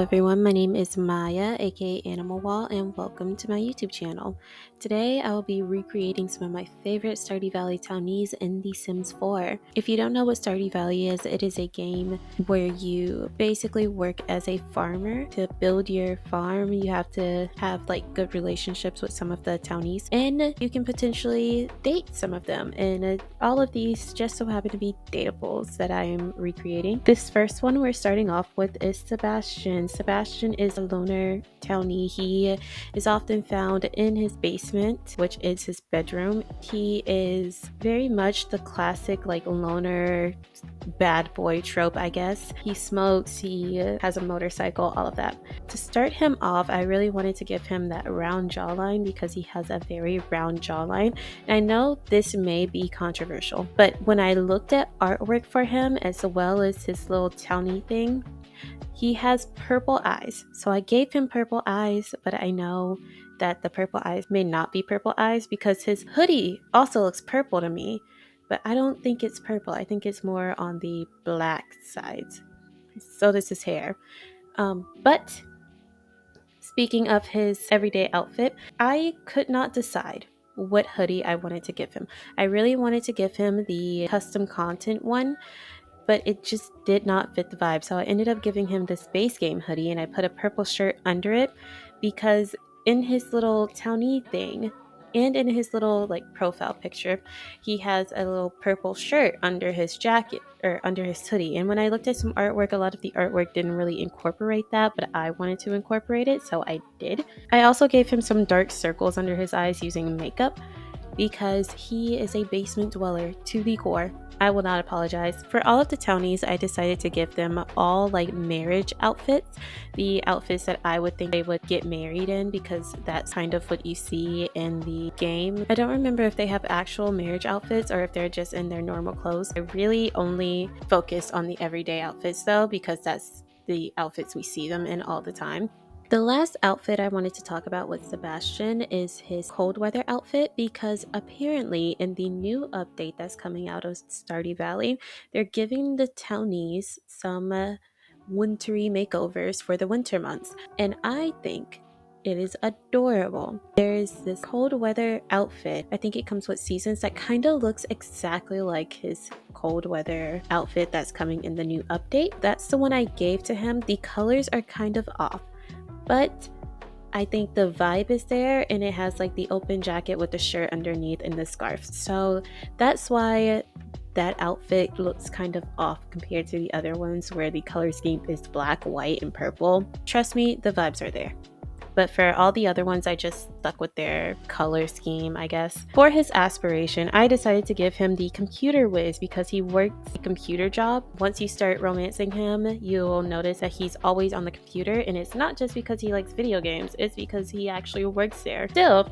everyone, my name is Maya, aka Animal Wall, and welcome to my YouTube channel. Today I will be recreating some of my favorite Stardew Valley Townies in The Sims 4. If you don't know what Stardew Valley is, it is a game where you basically work as a farmer. To build your farm, you have to have good relationships with some of the Townies, and you can potentially date some of them, and all of these just so happen to be dateables that I am recreating. This first one we're starting off with is Sebastian. Sebastian is a loner townie. He is often found in his basement, which is his bedroom. He is very much the classic loner bad boy trope, I guess. He smokes, he has a motorcycle, all of that. To start him off, I really wanted to give him that round jawline because he has a very round jawline. And I know this may be controversial, but when I looked at artwork for him as well as his little townie thing, he has purple eyes. So I gave him purple eyes, but I know that the purple eyes may not be purple eyes because his hoodie also looks purple to me, but I don't think it's purple. I think it's more on the black sides. So does his hair. But speaking of his everyday outfit, I could not decide what hoodie I wanted to give him. I really wanted to give him the custom content one, but it just did not fit the vibe. So I ended up giving him this base game hoodie, and I put a purple shirt under it because in his little townie thing and in his little profile picture, he has a little purple shirt under his jacket or under his hoodie. And when I looked at some artwork, a lot of the artwork didn't really incorporate that, but I wanted to incorporate it, so I did. I also gave him some dark circles under his eyes using makeup because he is a basement dweller to the core. I will not apologize. For all of the townies, I decided to give them all marriage outfits, the outfits that I would think they would get married in, because that's kind of what you see in the game. I don't remember if they have actual marriage outfits or if they're just in their normal clothes. I really only focused on the everyday outfits though, because that's the outfits we see them in all the time. The last outfit I wanted to talk about with Sebastian is his cold weather outfit, because apparently in the new update that's coming out of Stardew Valley, they're giving the townies some wintry makeovers for the winter months, and I think it is adorable. There's this cold weather outfit, I think it comes with seasons, that kind of looks exactly like his cold weather outfit that's coming in the new update. That's the one I gave to him. The colors are kind of off, but I think the vibe is there, and it has the open jacket with the shirt underneath and the scarf. So that's why that outfit looks kind of off compared to the other ones where the color scheme is black, white, and purple. Trust me, the vibes are there. But for all the other ones, I just stuck with their color scheme, I guess. For his aspiration, I decided to give him the computer whiz because he works a computer job. Once you start romancing him, you'll notice that he's always on the computer, and it's not just because he likes video games, it's because he actually works there. Still,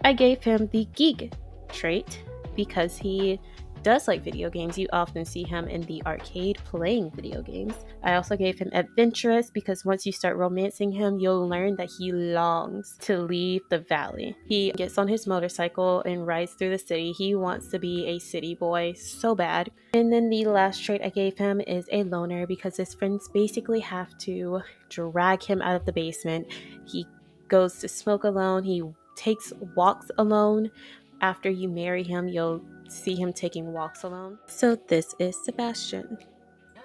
I gave him the geek trait because he does like video games. You often see him in the arcade playing video games. I also gave him adventurous because once you start romancing him, you'll learn that he longs to leave the valley. He gets on his motorcycle and rides through the city. He wants to be a city boy so bad. And then the last trait I gave him is a loner because his friends basically have to drag him out of the basement. He goes to smoke alone. He takes walks alone. After you marry him, you'll see him taking walks alone. So this is Sebastian.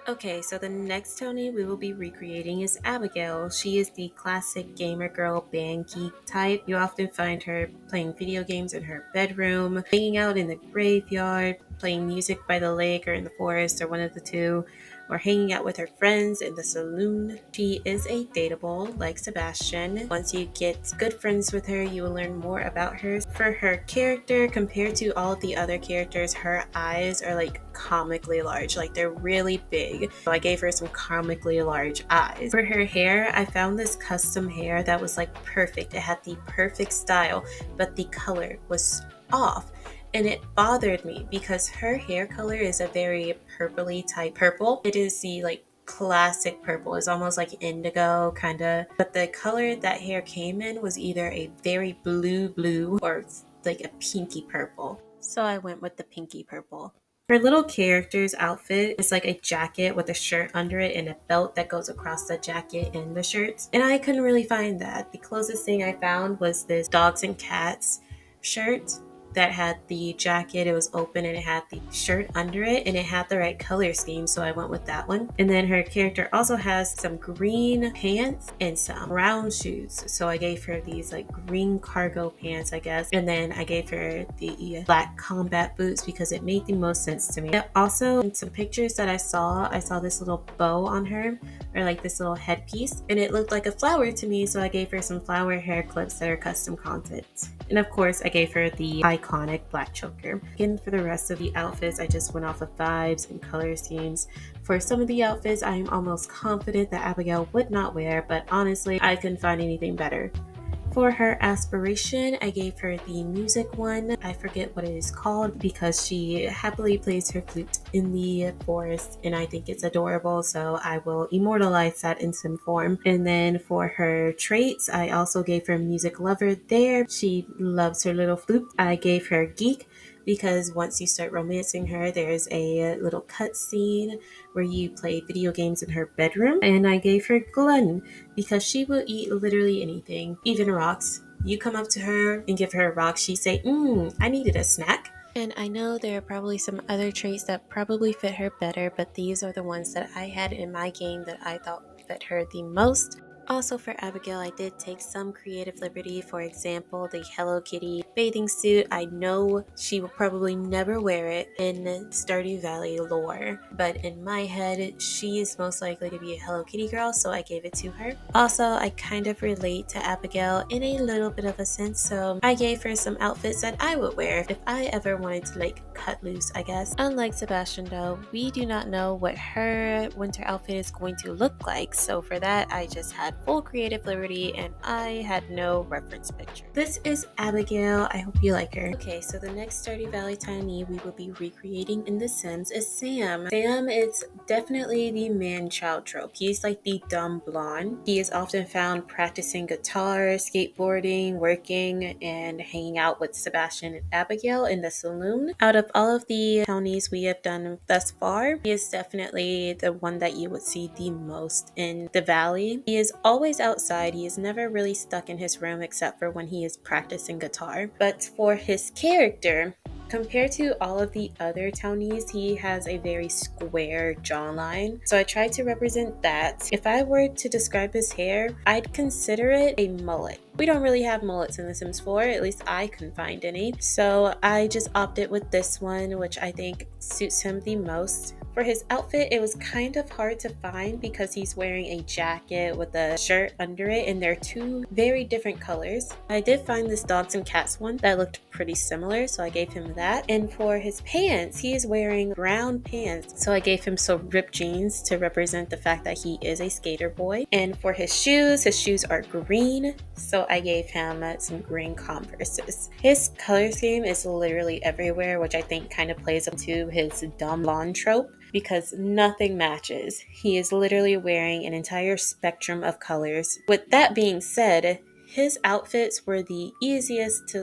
Okay, so the next townie we will be recreating is Abigail. She is the classic gamer girl band geek type. You often find her playing video games in her bedroom, hanging out in the graveyard, playing music by the lake or in the forest or one of the two, or hanging out with her friends in the saloon. She is a dateable like Sebastian. Once you get good friends with her, you will learn more about her. For her character, compared to all of the other characters, her eyes are comically large. They're really big. So I gave her some comically large eyes. For her hair, I found this custom hair that was perfect. It had the perfect style, but the color was off. And it bothered me because her hair color is a very purpley type purple. It is the classic purple. It's almost like indigo kind of. But the color that hair came in was either a very blue or a pinky purple. So I went with the pinky purple. Her little character's outfit is like a jacket with a shirt under it and a belt that goes across the jacket and the shirts. And I couldn't really find that. The closest thing I found was this dogs and cats shirt that had the jacket, it was open and it had the shirt under it and it had the right color scheme, so I went with that one. And then her character also has some green pants and some brown shoes, so I gave her these like green cargo pants, I guess, and then I gave her the black combat boots because it made the most sense to me. Also, in some pictures that I saw this little bow on her, or like this little headpiece, and it looked like a flower to me, so I gave her some flower hair clips that are custom content. And of course I gave her the iconic black choker. Again, for the rest of the outfits, I just went off of vibes and color schemes. For some of the outfits, I am almost confident that Abigail would not wear, but honestly, I couldn't find anything better. For her aspiration, I gave her the music one. I forget what it is called because she happily plays her flute in the forest and I think it's adorable, so I will immortalize that in some form. And then for her traits, I also gave her music lover there. She loves her little flute. I gave her geek because once you start romancing her, there's a little cut scene where you play video games in her bedroom. And I gave her glutton because she will eat literally anything, even rocks. You come up to her and give her a rock, she say, I needed a snack. And I know there are probably some other traits that probably fit her better, but these are the ones that I had in my game that I thought fit her the most. Also for Abigail, I did take some creative liberty. For example, the Hello Kitty bathing suit. I know she will probably never wear it in Stardew Valley lore, but in my head, she is most likely to be a Hello Kitty girl, so I gave it to her. Also, I kind of relate to Abigail in a little bit of a sense, so I gave her some outfits that I would wear if I ever wanted to like cut loose, I guess. Unlike Sebastian though, we do not know what her winter outfit is going to look like, so for that, I just had full creative liberty and I had no reference picture. This is Abigail. I hope you like her. Okay, so the next Stardew Valley Townie we will be recreating in The Sims is Sam. Sam is definitely the man-child trope. He's like the dumb blonde. He is often found practicing guitar, skateboarding, working, and hanging out with Sebastian and Abigail in the saloon. Out of all of the Townies we have done thus far, he is definitely the one that you would see the most in the valley. He is always outside. He is never really stuck in his room except for when he is practicing guitar. But for his character, compared to all of the other Townies, he has a very square jawline. So I tried to represent that. If I were to describe his hair, I'd consider it a mullet. We don't really have mullets in The Sims 4, at least I couldn't find any. So I just opted with this one, which I think suits him the most. For his outfit, it was kind of hard to find because he's wearing a jacket with a shirt under it and they're two very different colors. I did find this dogs and cats one that looked pretty similar, so I gave him that. And for his pants, he is wearing brown pants, so I gave him some ripped jeans to represent the fact that he is a skater boy. And for his shoes are green, so I gave him some green Converses. His color scheme is literally everywhere, which I think kind of plays up to his dumb blonde trope, because nothing matches. He is literally wearing an entire spectrum of colors. With that being said, his outfits were the easiest to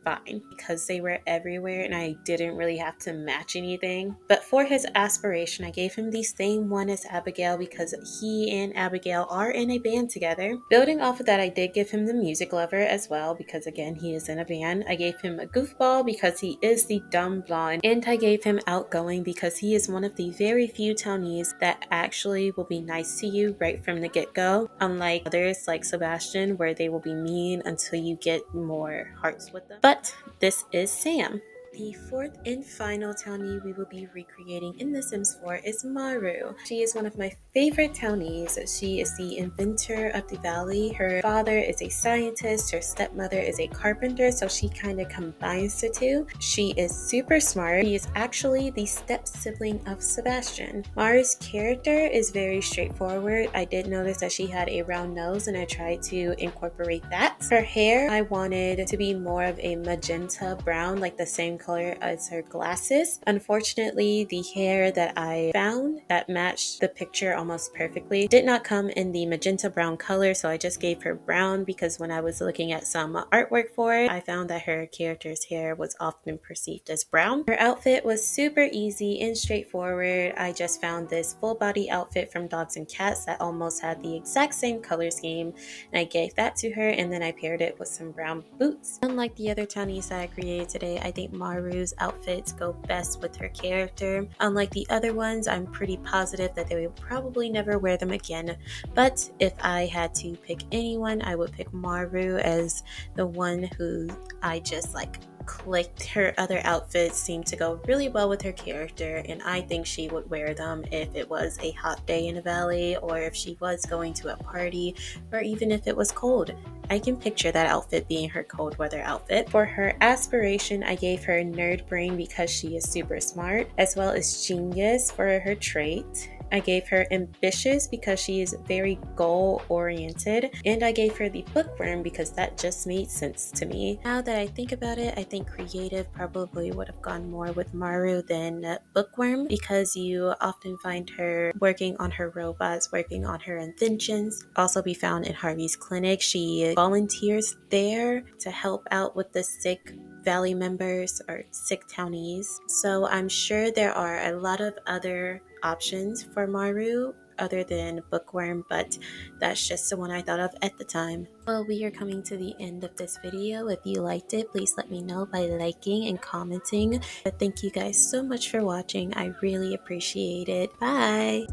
find because they were everywhere and I didn't really have to match anything. But for his aspiration, I gave him the same one as Abigail because he and Abigail are in a band together. Building off of that, I did give him the music lover as well because again, he is in a band. I gave him a goofball because he is the dumb blonde, and I gave him outgoing because he is one of the very few Townies that actually will be nice to you right from the get-go, unlike others like Sebastian where they will be mean until you get more hearts with them. But this is Sam. The fourth and final Townie we will be recreating in The Sims 4 is Maru. She is one of my favorite Townies. She is the inventor of the valley. Her father is a scientist, her stepmother is a carpenter, so she kind of combines the two. She is super smart. She is actually the step-sibling of Sebastian. Maru's character is very straightforward. I did notice that she had a round nose and I tried to incorporate that. Her hair, I wanted to be more of a magenta brown, like the same color as her glasses. Unfortunately, the hair that I found that matched the picture almost perfectly did not come in the magenta brown color, so I just gave her brown because when I was looking at some artwork for it, I found that her character's hair was often perceived as brown. Her outfit was super easy and straightforward. I just found this full body outfit from Dogs and Cats that almost had the exact same color scheme, and I gave that to her, and then I paired it with some brown boots. Unlike the other Townies that I created today, I think Maru's outfits go best with her character. Unlike the other ones, I'm pretty positive that they will probably never wear them again, but if I had to pick anyone, I would pick Maru as the one who I just like clicked. Her other outfits seemed to go really well with her character, and I think she would wear them if it was a hot day in the valley, or if she was going to a party, or even if it was cold. I can picture that outfit being her cold weather outfit. For her aspiration, I gave her nerd brain because she is super smart, as well as genius for her trait. I gave her ambitious because she is very goal oriented, and I gave her the bookworm because that just made sense to me. Now that I think about it, I think creative probably would have gone more with Maru than bookworm, because you often find her working on her robots, working on her inventions. Also be found in Harvey's clinic. She volunteers there to help out with the sick Valley members or sick Townies. So I'm sure there are a lot of other options for Maru other than bookworm, but that's just the one I thought of at the time. Well, we are coming to the end of this video. If you liked it, please let me know by liking and commenting. But thank you guys so much for watching. I really appreciate it. Bye!